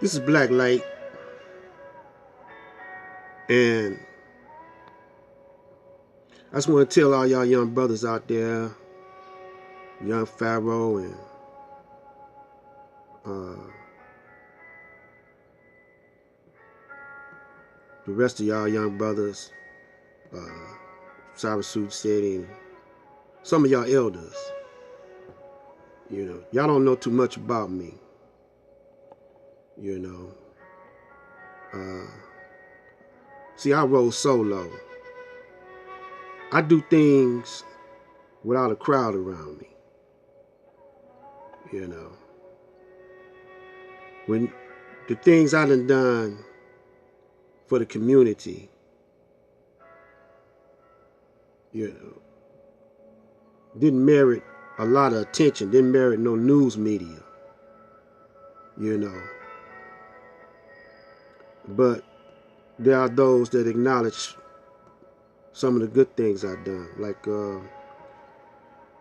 This is Black Light, and I just want to tell all y'all young brothers out there, young Pharaoh, and uh, the rest of y'all young brothers, Cyberspace City, and some of y'all elders. Y'all don't know too much about me. You know, see, I roll solo. I do things without a crowd around me. You know, when the things I done for the community, didn't merit a lot of attention, didn't merit no news media, you know. But there are those that acknowledge some of the good things I've done. Like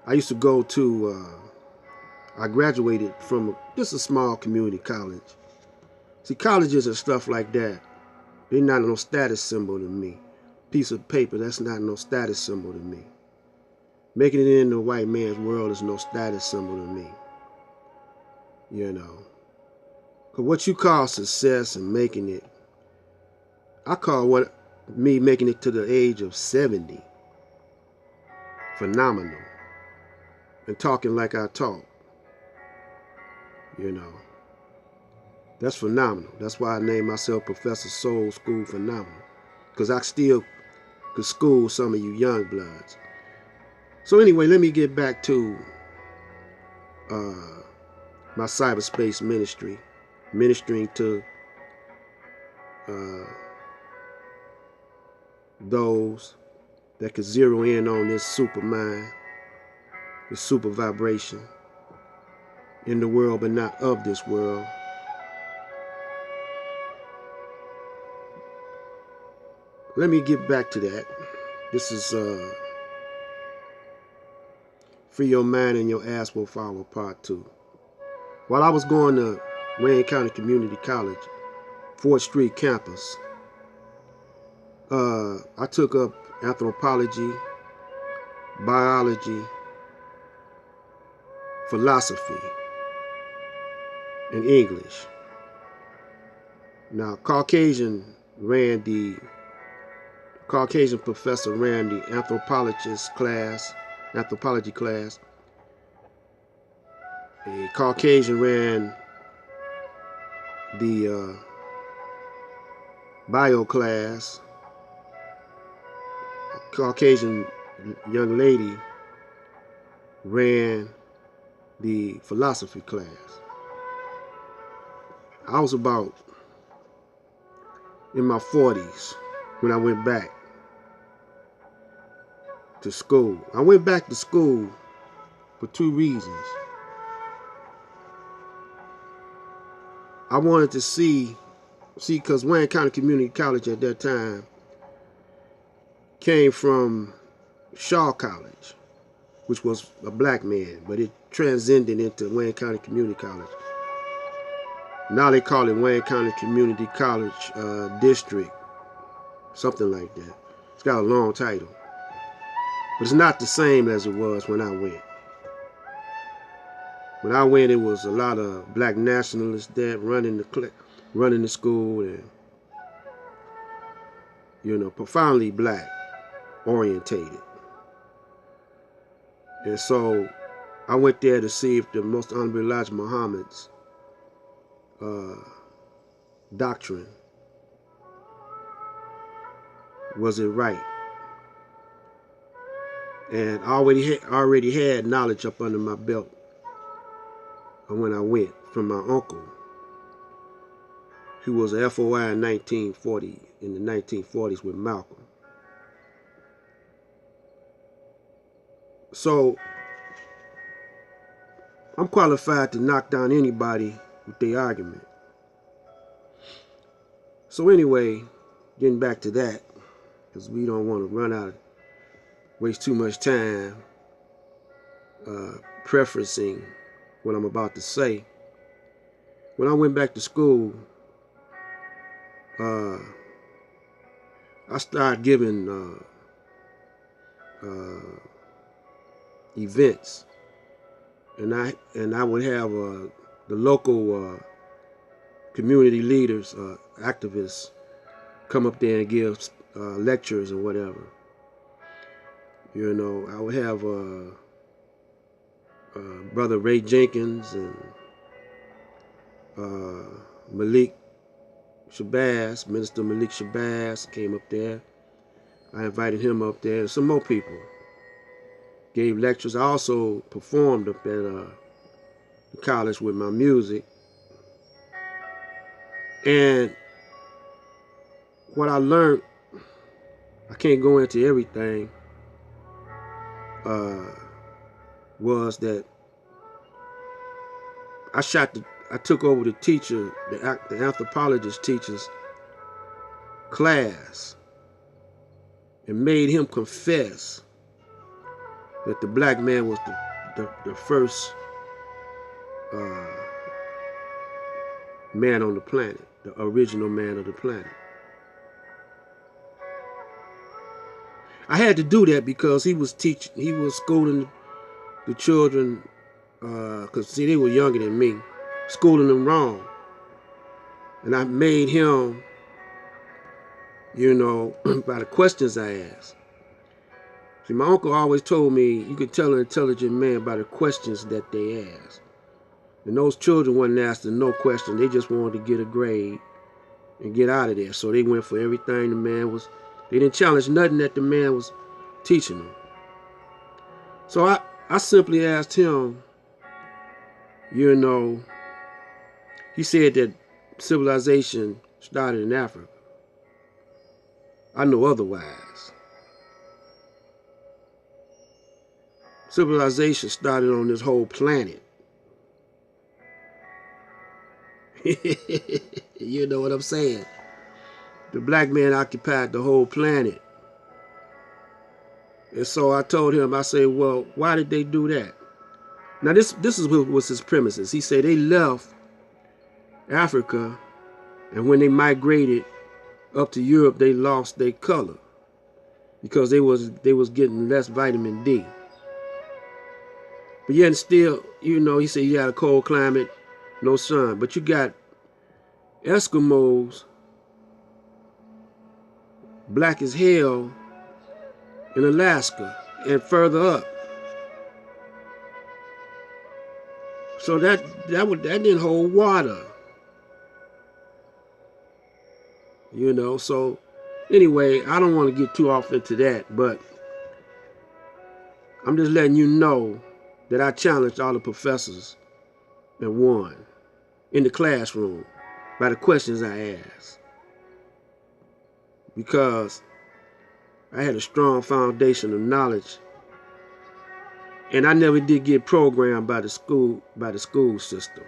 I used to go to, I graduated from just a small community college. See, colleges and stuff like that, they're not no status symbol to me. Piece of paper, that's not no status symbol to me. Making it in the white man's world is no status symbol to me. You know. Because what you call success and making it, I call me making it to the age of 70 phenomenal. And talking like I talk. You know. That's phenomenal. That's why I named myself Professor Soul School Phenomenal. Because I still could school some of you young bloods. So anyway, let me get back to my Cyberspace Ministry. Ministering to those that could zero in on this super mind, this super vibration in the world but not of this world. Let me get back to that. This is Free Your Mind and Your Ass Will Follow Part 2. While I was going to Wayne County Community College, 4th Street campus, I took up anthropology, biology, philosophy, and English. Now, Caucasian professor ran the anthropology class. A Caucasian ran the bio class. A Caucasian young lady ran the philosophy class. I was about in my 40s when I went back to school. I went back to school for 2 reasons. I wanted to see, because Wayne County Community College at that time came from Shaw College, which was a black man, but it transcended into Wayne County Community College. Now they call it Wayne County Community College District, something like that. It's got a long title. But it's not the same as it was when I went. When I went, it was a lot of black nationalists there running the school, and profoundly black orientated. And so I went there to see if the Most Honorable Elijah Muhammad's doctrine, was it right? And I already had knowledge up under my belt when I went from my uncle, who was a FOI in the 1940s with Malcolm. So I'm qualified to knock down anybody with their argument. So anyway, getting back to that, because we don't want to waste too much time preferencing what I'm about to say. when I went back to school, I started giving events, and I would have the local community leaders, activists, come up there and give lectures or whatever. You know, I would have Brother Ray Jenkins and Malik Shabazz, Minister Malik Shabazz came up there. I invited him up there, and some more people gave lectures. I also performed up at the college with my music. And what I learned, I can't go into everything, was that I took over the teacher, the anthropologist teacher's class, and made him confess that the black man was the first man on the planet, the original man of the planet. I had to do that because he was schooling the children, because see, they were younger than me, schooling them wrong. And I made him, you know, by the questions I asked. See, my uncle always told me you could tell an intelligent man by the questions that they ask. And those children wasn't asking no question. They just wanted to get a grade and get out of there. So they went for everything the man was. They didn't challenge nothing that the man was teaching them. So I simply asked him, you know, he said that civilization started in Africa. I know otherwise. Civilization started on this whole planet. You know what I'm saying? The black man occupied the whole planet. And so I told him, I said, well, why did they do that? Now this is what was his premises. He said they left Africa, and when they migrated up to Europe, they lost their color because they was getting less vitamin D. But yet still, you know, he said you got a cold climate, no sun. But you got Eskimos, black as hell, in Alaska and further up. So that didn't hold water. You know, so anyway, I don't want to get too off into that, but I'm just letting you know that I challenged all the professors and won in the classroom by the questions I asked. Because I had a strong foundation of knowledge, and I never did get programmed by the school system.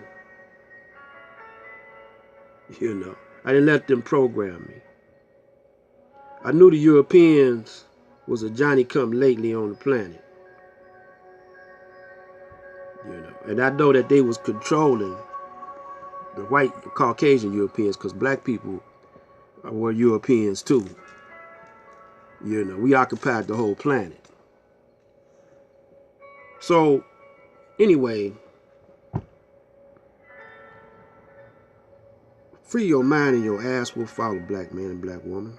You know, I didn't let them program me. I knew the Europeans was a Johnny-come-lately on the planet. You know, and I know that they was controlling the white Caucasian Europeans, because black people were Europeans too. You know, we occupied the whole planet. So anyway, free your mind and your ass will follow, black man and black woman.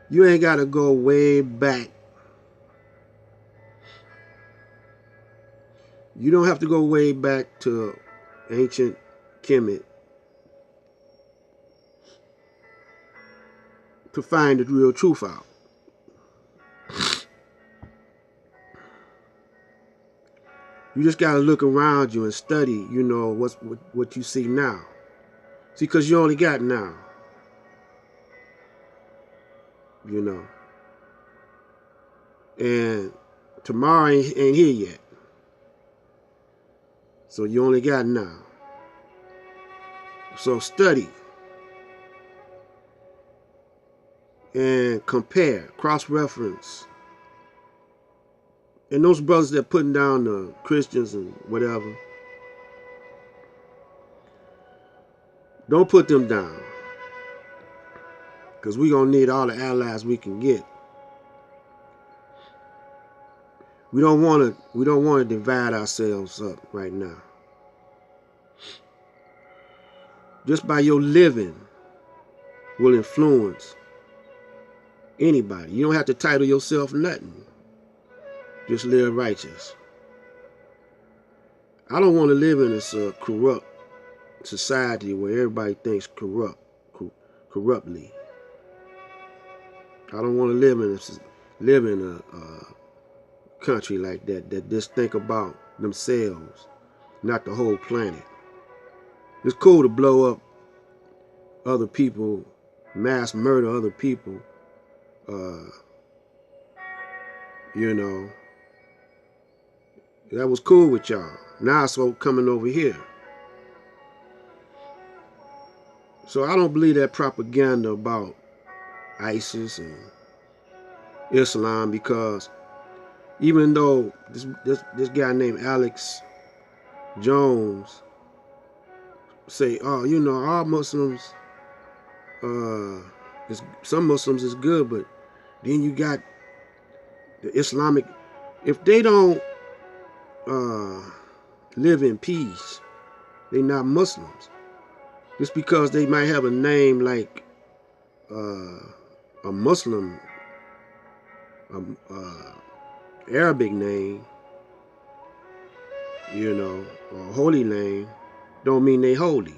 You ain't got to go way back. You don't have to go way back to ancient Kemet to find the real truth out. You just got to look around you and study, you know, what you see now. See, because you only got now. You know. And tomorrow ain't here yet. So you only got now. So study. And compare, cross-reference. And those brothers that putting down the Christians and whatever, Don't put them down, because we're going to need all the allies we can get. We don't want to divide ourselves up right now. Just by your living will influence anybody. You don't have to title yourself nothing. Just live righteous. I don't want to live in this corrupt society where everybody thinks corruptly. I don't want to live in a country like that just think about themselves, not the whole planet. It's cool to blow up other people, mass murder other people, you know. That was cool with y'all. Now it's all coming over here. So I don't believe that propaganda about ISIS and Islam, because even though this guy named Alex Jones say, oh, you know, all Muslims, some Muslims is good, but then you got the Islamic, if they don't live in peace, they not Muslims. Just because they might have a name like a Muslim, Arabic name, you know, or a holy name, don't mean they holy.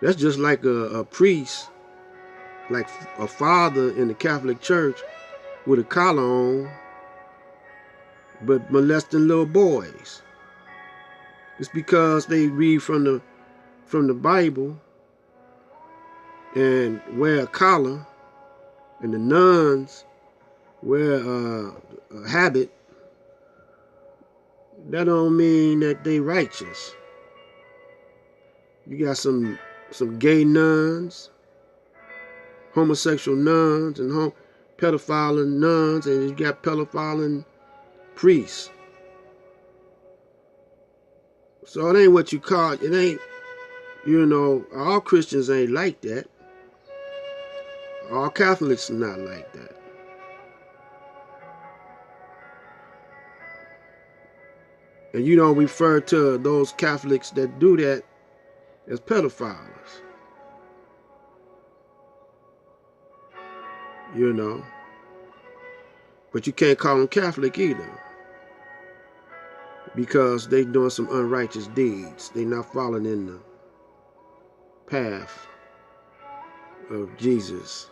That's just like a priest, like a father in the Catholic Church with a collar on, but molesting little boys. It's because they read from the Bible and wear a collar, and the nuns wear a habit. That don't mean that they righteous. You got some gay nuns, homosexual nuns, and pedophile nuns, and you got pedophile priests. So it ain't what you call it. It ain't, you know, all Christians ain't like that. All Catholics are not like that. And you don't refer to those Catholics that do that as pedophiles. You know. But you can't call them Catholic either, because they doing some unrighteous deeds. They not following in the path of Jesus.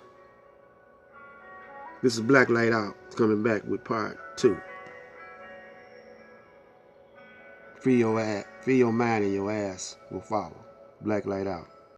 This is Black Light Out, coming back with part 2. Free your mind and your ass will follow. Black Light Out.